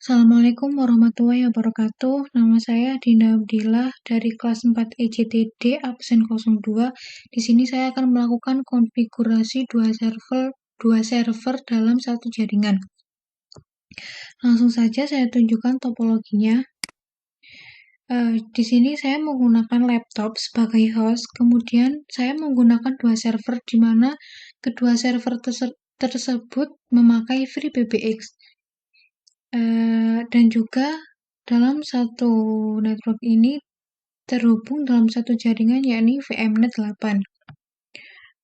Assalamualaikum warahmatullahi wabarakatuh. Nama saya Dinda Abdillah dari kelas 4 EJTD absen 02. Di sini saya akan melakukan konfigurasi dua server dalam satu jaringan. Langsung saja saya tunjukkan topologinya. Di sini saya menggunakan laptop sebagai host, kemudian saya menggunakan dua server di mana kedua server tersebut memakai FreeBBX. Dan juga dalam satu network ini terhubung dalam satu jaringan yakni VMnet 8.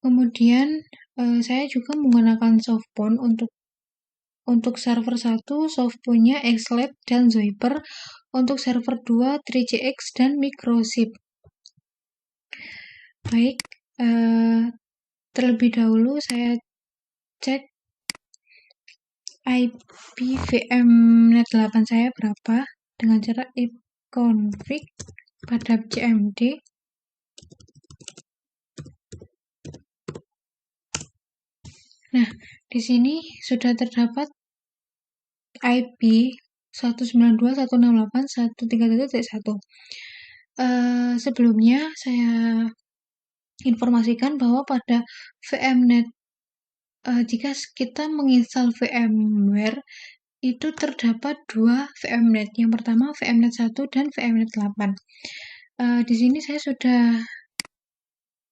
Kemudian saya juga menggunakan softphone untuk server 1 softphone-nya XLab dan Zyper, untuk server 2 3GX dan Microchip. Baik, terlebih dahulu saya cek IP VMnet 8 saya berapa dengan cara ipconfig pada cmd. Nah, di sini sudah terdapat IP 192.168.131.1. Sebelumnya saya informasikan bahwa pada VMnet jika kita menginstal VMware itu terdapat dua VMnet. Yang pertama VMnet 1 dan VMnet 8. Di sini saya sudah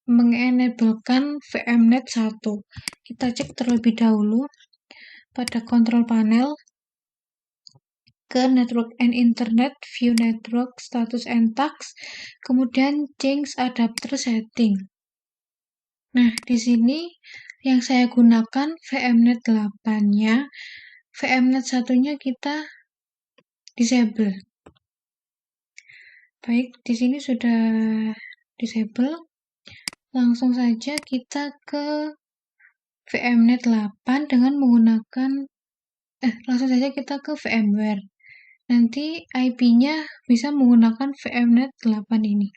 mengenablekan VMnet 1. Kita cek terlebih dahulu pada control panel ke Network and Internet, View Network, Status and Task, kemudian Change Adapter Setting. Nah, di sini yang saya gunakan VMnet 8-nya, VMnet 1-nya kita disable. Baik, di sini sudah disable. Langsung saja kita ke VMnet 8 dengan menggunakan langsung saja kita ke VMware. Nanti IP-nya bisa menggunakan VMnet 8 ini.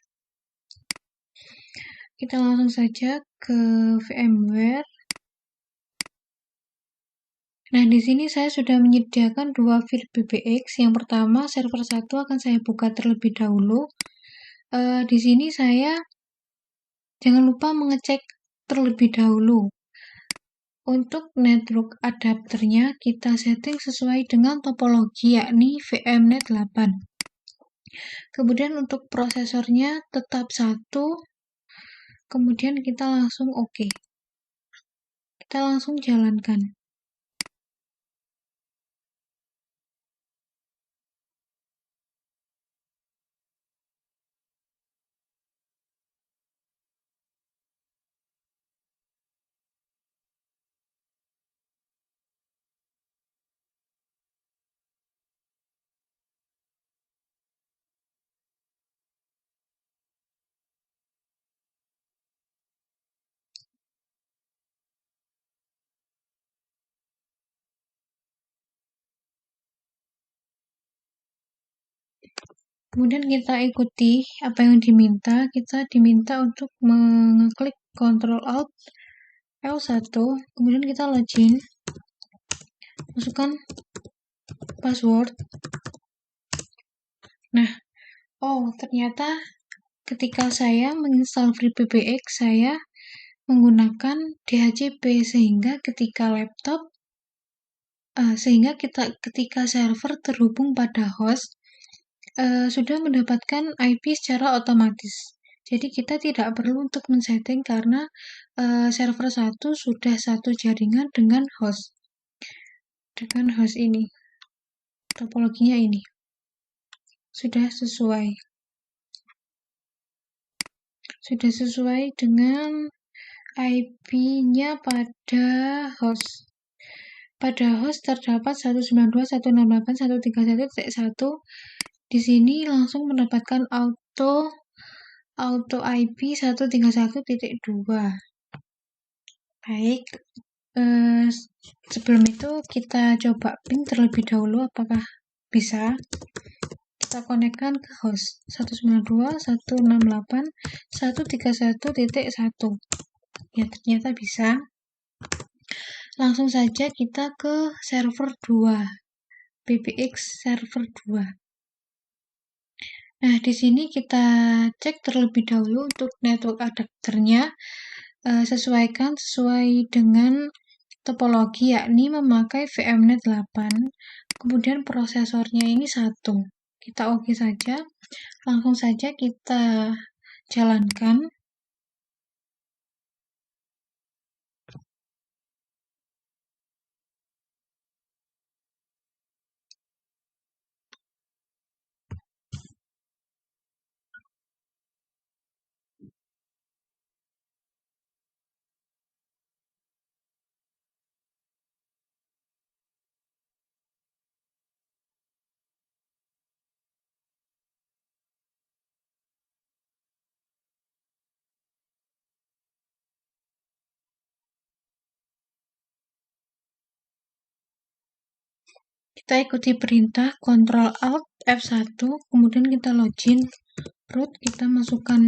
Kita langsung saja ke VMware. Nah, di sini saya sudah menyediakan dua FreeBBX. Yang pertama, server 1 akan saya buka terlebih dahulu. Di sini saya jangan lupa mengecek terlebih dahulu. Untuk network adapternya kita setting sesuai dengan topologi yakni VMnet 8. Kemudian untuk prosesornya tetap 1. Kemudian kita langsung OK. Kita langsung jalankan. Kemudian kita ikuti apa yang diminta. Kita diminta untuk mengeklik Ctrl Alt L1, kemudian kita login, masukkan password. Nah, ternyata ketika saya menginstal FreeBBX, saya menggunakan DHCP sehingga ketika ketika server terhubung pada host sudah mendapatkan IP secara otomatis. Jadi kita tidak perlu untuk men-setting karena server 1 sudah satu jaringan dengan host. Ini. Topologinya ini. Sudah sesuai. Dengan IP-nya pada host. Pada host terdapat 192.168.131.1. Di sini langsung mendapatkan auto IP 131.2. Baik, sebelum itu kita coba ping terlebih dahulu apakah bisa. Kita konekkan ke host 192.168.131.1. Ya, ternyata bisa. Langsung saja kita ke server 2. PBX server 2. Nah, di sini kita cek terlebih dahulu untuk network adapternya, sesuaikan sesuai dengan topologi, yakni memakai VMnet 8, kemudian prosesornya ini 1. Kita oke saja, langsung saja kita jalankan. Kita ikuti perintah Ctrl Alt F1, kemudian kita login root, kita masukkan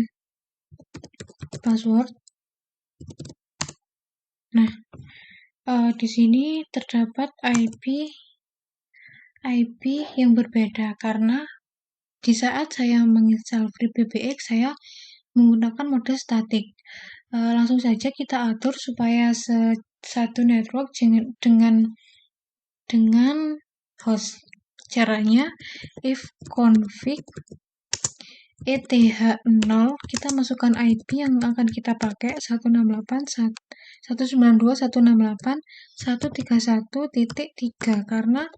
password. Nah, di sini terdapat IP yang berbeda karena di saat saya menginstal FreeBBX, saya menggunakan mode statik. Langsung saja kita atur supaya satu network dengan host. Caranya, if config ETH0, kita masukkan IP yang akan kita pakai 192.168.131.3 karena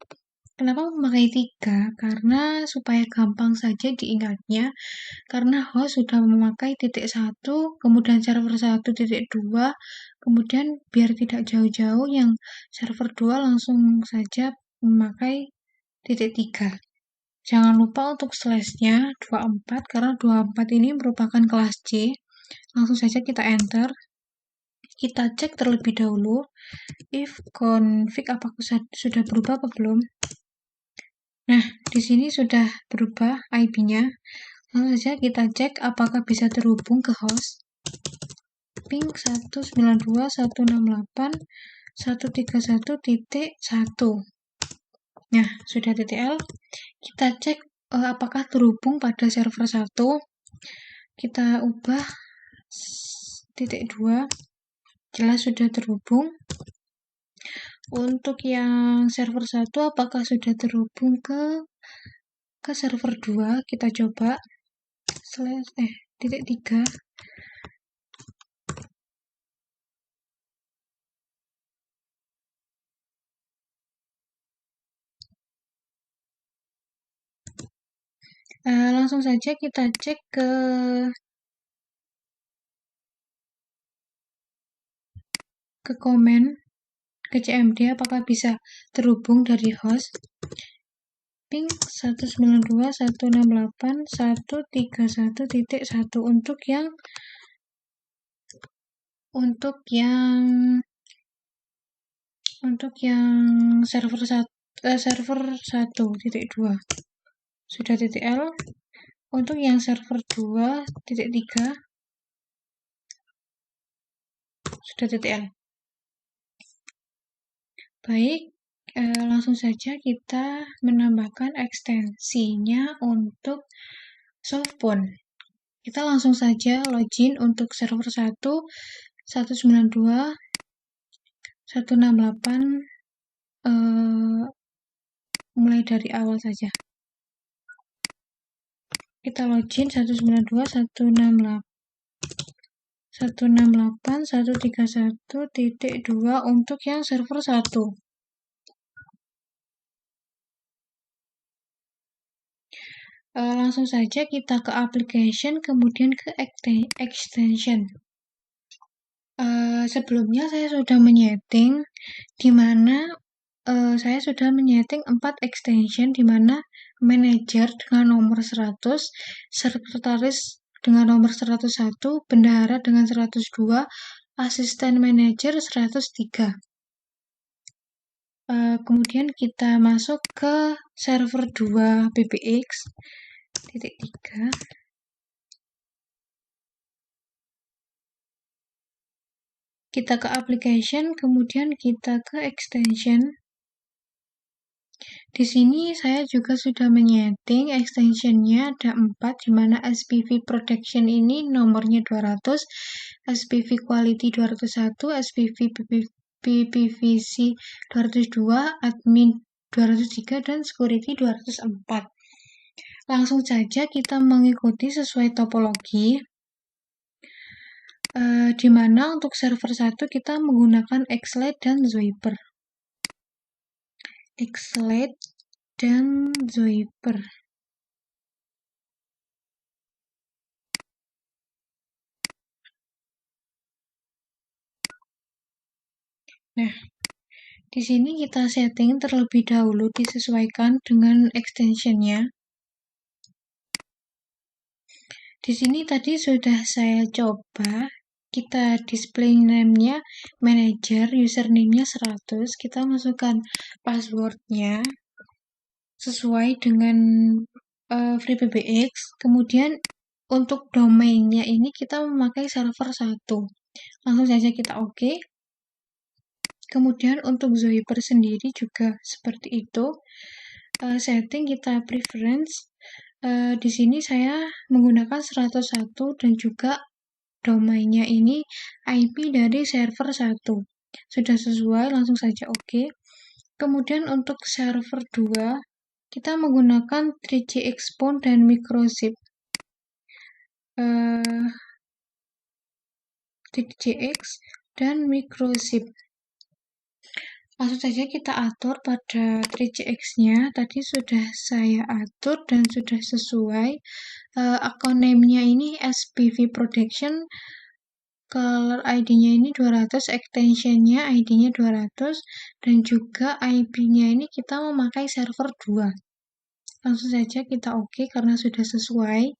kenapa memakai 3? Karena supaya gampang saja diingatnya, karena host sudah memakai titik 1, kemudian server 1.2, kemudian biar tidak jauh-jauh yang server 2 langsung saja memakai titik 3. Jangan lupa untuk slash-nya 24, karena 24 ini merupakan kelas C. Langsung saja kita enter. Kita cek terlebih dahulu if config apakah sudah berubah apa belum. Nah, di sini sudah berubah IP-nya. Langsung saja kita cek apakah bisa terhubung ke host. Ping 192.168.131.1. Nah, sudah TTL. Kita cek apakah terhubung pada server 1. Kita ubah titik 2. Jelas sudah terhubung. Untuk yang server 1 apakah sudah terhubung ke server 2? Kita coba titik 3. Langsung saja kita cek ke komen, ke CMD apakah bisa terhubung dari host. Ping 192.168.131.1 untuk yang server 1.2 sudah TTL. Untuk yang server 2.3 sudah TTL. Baik, langsung saja kita menambahkan ekstensinya untuk softphone. Kita langsung saja login untuk server 1, 192, 168, mulai dari awal saja. Kita login 192.168.131.2 untuk yang server 1. Langsung saja kita ke application, kemudian ke extension. Sebelumnya saya sudah menyeting, di mana saya sudah menyeting 4 extension, di mana manager dengan nomor 100, sekretaris dengan nomor 101, bendahara dengan 102, asisten manajer 103. Kemudian kita masuk ke server 2 PBX titik 3. Kita ke application, kemudian kita ke extension. Di sini saya juga sudah menyeting extensionnya ada 4, di mana SPV Protection ini nomornya 200, SPV Quality 201, SPV PPVC 202, Admin 203, dan Security 204. Langsung saja kita mengikuti sesuai topologi, di mana untuk server 1 kita menggunakan Xlate dan Zoiper. Xlate dan Zoiper. Nah, di sini kita setting terlebih dahulu disesuaikan dengan extensionnya. Di sini tadi sudah saya coba, kita display name-nya manager, username-nya 100, kita masukkan password-nya sesuai dengan FreeBBX, kemudian untuk domainnya ini kita memakai server 1. Langsung saja kita oke. Kemudian untuk Zoiper sendiri juga seperti itu. Setting kita preference. Di sini saya menggunakan 101 dan juga domainnya ini IP dari server 1. Sudah sesuai, langsung saja oke. Kemudian untuk server 2, kita menggunakan 3G Exponent dan Microzip. 3GX dan Microzip. Langsung saja kita atur pada 3GX-nya. Tadi sudah saya atur dan sudah sesuai. Akun name-nya ini SPV Protection. Color ID-nya ini 200, extension-nya ID-nya 200, dan juga IP-nya ini kita memakai server 2. Langsung saja kita oke karena sudah sesuai.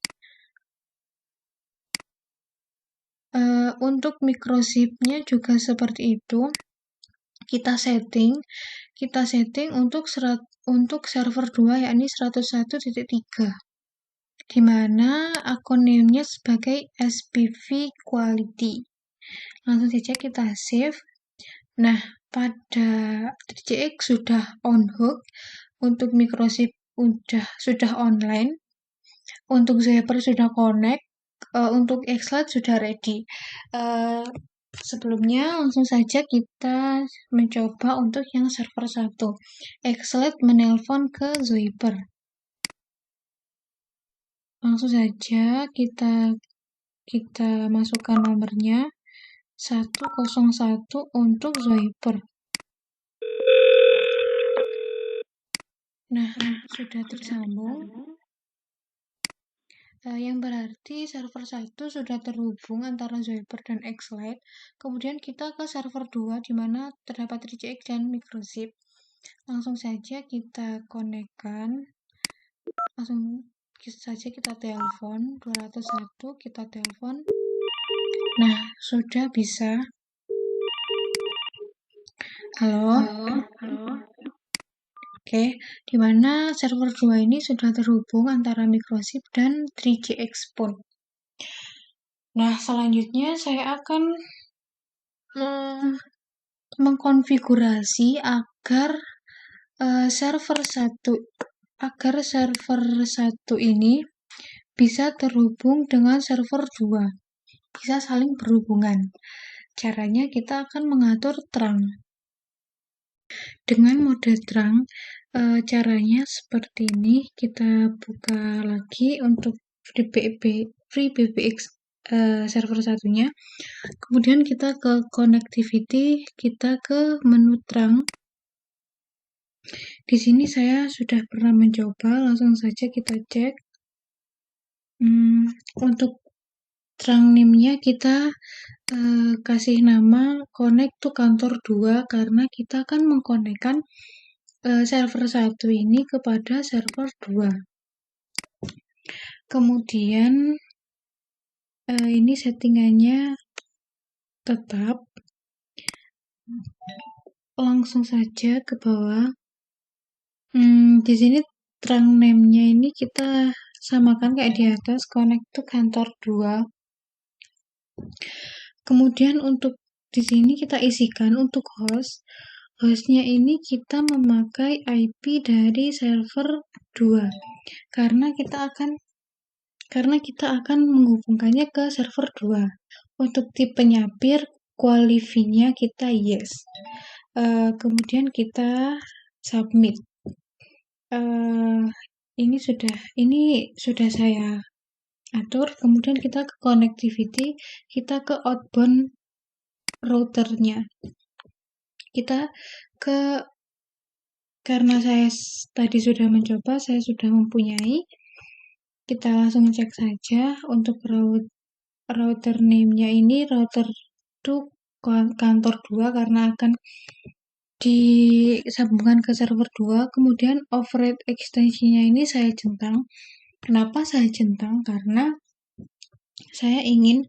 Untuk microzip-nya juga seperti itu. Kita setting untuk server 2 yakni 101.3, di mana akun name-nya sebagai SPV Quality. Langsung saja kita save. Nah, pada 3GX sudah on hook, untuk Microzip sudah online, untuk Zoiper sudah connect, untuk Xlate sudah ready. Sebelumnya langsung saja kita mencoba untuk yang server 1. Xlate menelpon ke Zoiper. Langsung saja kita masukkan nomornya 101 untuk Zoiper. Nah, sudah tersambung. Yang berarti server 1 sudah terhubung antara Zoiper dan Xlate. Kemudian kita ke server 2 di mana terdapat 3GX dan Microzip. Langsung saja kita konekkan. Langsung saja kita telepon 201, kita telepon. Nah, sudah bisa. Halo. Oke, di mana server 2 ini sudah terhubung antara Microzip dan 3G Exponent. Nah, selanjutnya saya akan mengkonfigurasi agar server 1 ini bisa terhubung dengan server 2. Bisa saling berhubungan. Caranya kita akan mengatur trunk. Dengan mode trunk, caranya seperti ini. Kita buka lagi untuk FreeBBX server 1-nya. Kemudian kita ke connectivity, kita ke menu trunk. Di sini saya sudah pernah mencoba, langsung saja kita cek. Untuk trunk name-nya kita kasih nama connect to kantor 2 karena kita akan mengkonekkan server 1 ini kepada server 2. Kemudian ini settingannya tetap. Langsung saja ke bawah. Di sini trunk name-nya ini kita samakan kayak di atas, connect to kantor 2. Kemudian untuk di sini kita isikan untuk host hostnya ini kita memakai IP dari server 2 karena kita akan menghubungkannya ke server 2. Untuk tipenya peer, qualify-nya kita yes. Kemudian kita submit. Ini sudah saya atur. Kemudian kita ke connectivity, kita ke outbound routernya. Karena saya tadi sudah mencoba, saya sudah mempunyai. Kita langsung cek saja untuk router name-nya ini, router itu kantor 2 karena akan disambungkan ke server 2. Kemudian override extension-nya ini saya centang. Kenapa saya centang? Karena saya ingin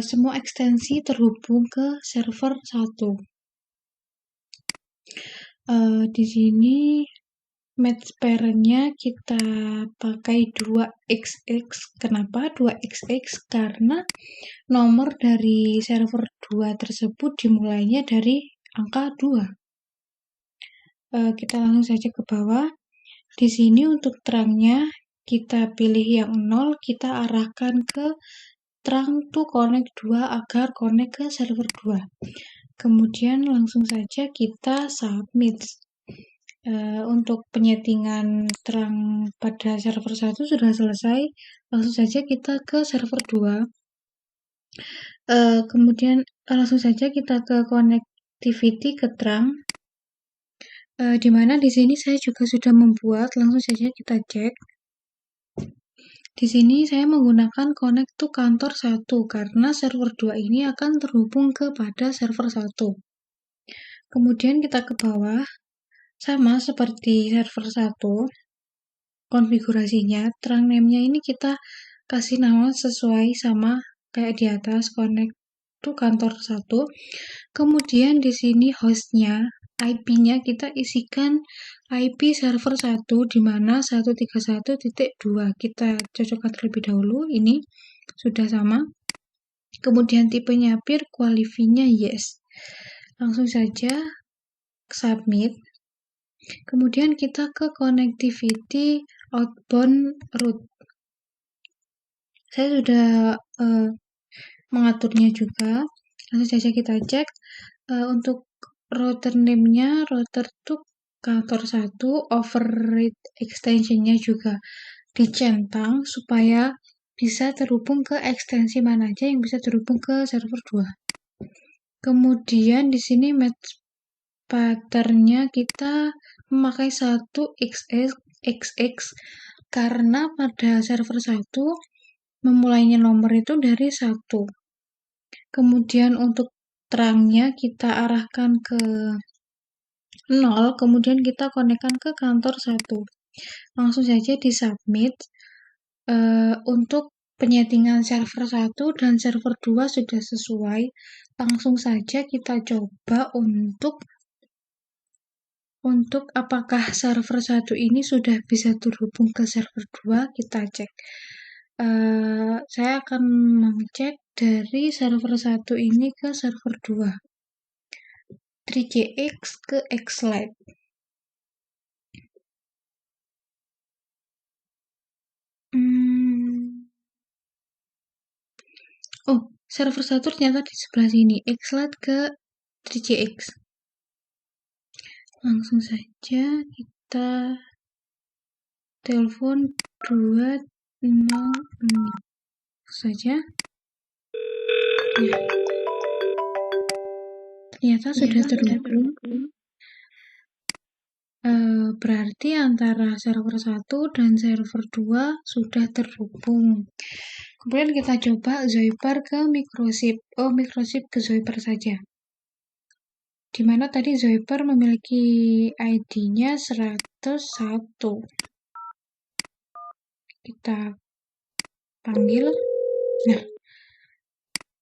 semua ekstensi terhubung ke server 1. Di sini match parent-nya kita pakai 2xx. Kenapa 2xx? Karena nomor dari server 2 tersebut dimulainya dari angka 2. Kita langsung saja ke bawah. Di sini untuk terangnya kita pilih yang 0, kita arahkan ke terang to connect 2 agar connect ke server 2. Kemudian langsung saja kita submit. Untuk penyetingan terang pada server 1 sudah selesai. Langsung saja kita ke server 2. Kemudian langsung saja kita ke connectivity ke terang. Di mana di sini saya juga sudah membuat, langsung saja kita cek. Di sini saya menggunakan connect to kantor 1 karena server 2 ini akan terhubung kepada server 1. Kemudian kita ke bawah, sama seperti server 1, konfigurasinya, terang name-nya ini kita kasih nama sesuai sama kayak di atas, connect to kantor 1. Kemudian di sini hostnya, IP-nya kita isikan IP server 1 di mana 131.2. Kita cocokkan terlebih dahulu, ini sudah sama. Kemudian tipenya peer, qualify-nya yes. Langsung saja submit. Kemudian kita ke connectivity outbound route. Saya sudah mengaturnya juga. Langsung saja kita cek. Untuk router name-nya, router to kantor 1, override extension-nya juga dicentang supaya bisa terhubung ke ekstensi mana aja yang bisa terhubung ke server 2. Kemudian di sini match pattern-nya kita memakai 1xx karena pada server 1 memulainya nomor itu dari 1. Kemudian untuk terangnya kita arahkan ke 0, kemudian kita konekkan ke kantor 1. Langsung saja di submit. Untuk penyetingan server 1 dan server 2 sudah sesuai. Langsung saja kita coba untuk apakah server 1 ini sudah bisa terhubung ke server 2, kita cek. Saya akan mengecek dari server 1 ini ke server 2. 3CX ke Xlite. Oh, server 1 ternyata di sebelah sini. Xlite ke 3CX. Langsung saja kita telepon 206 saja. Ya. Ternyata sudah terhubung. Berarti antara server 1 dan server 2 sudah terhubung. Kemudian kita coba Zoiper ke Microchip. Microchip ke Zoiper saja. Di mana tadi Zoiper memiliki ID-nya 101. Kita panggil. Nah,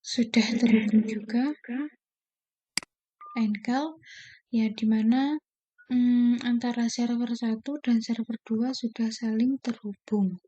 sudah terhubung juga. Enkel, ya dimana antara server 1 dan server 2 sudah saling terhubung.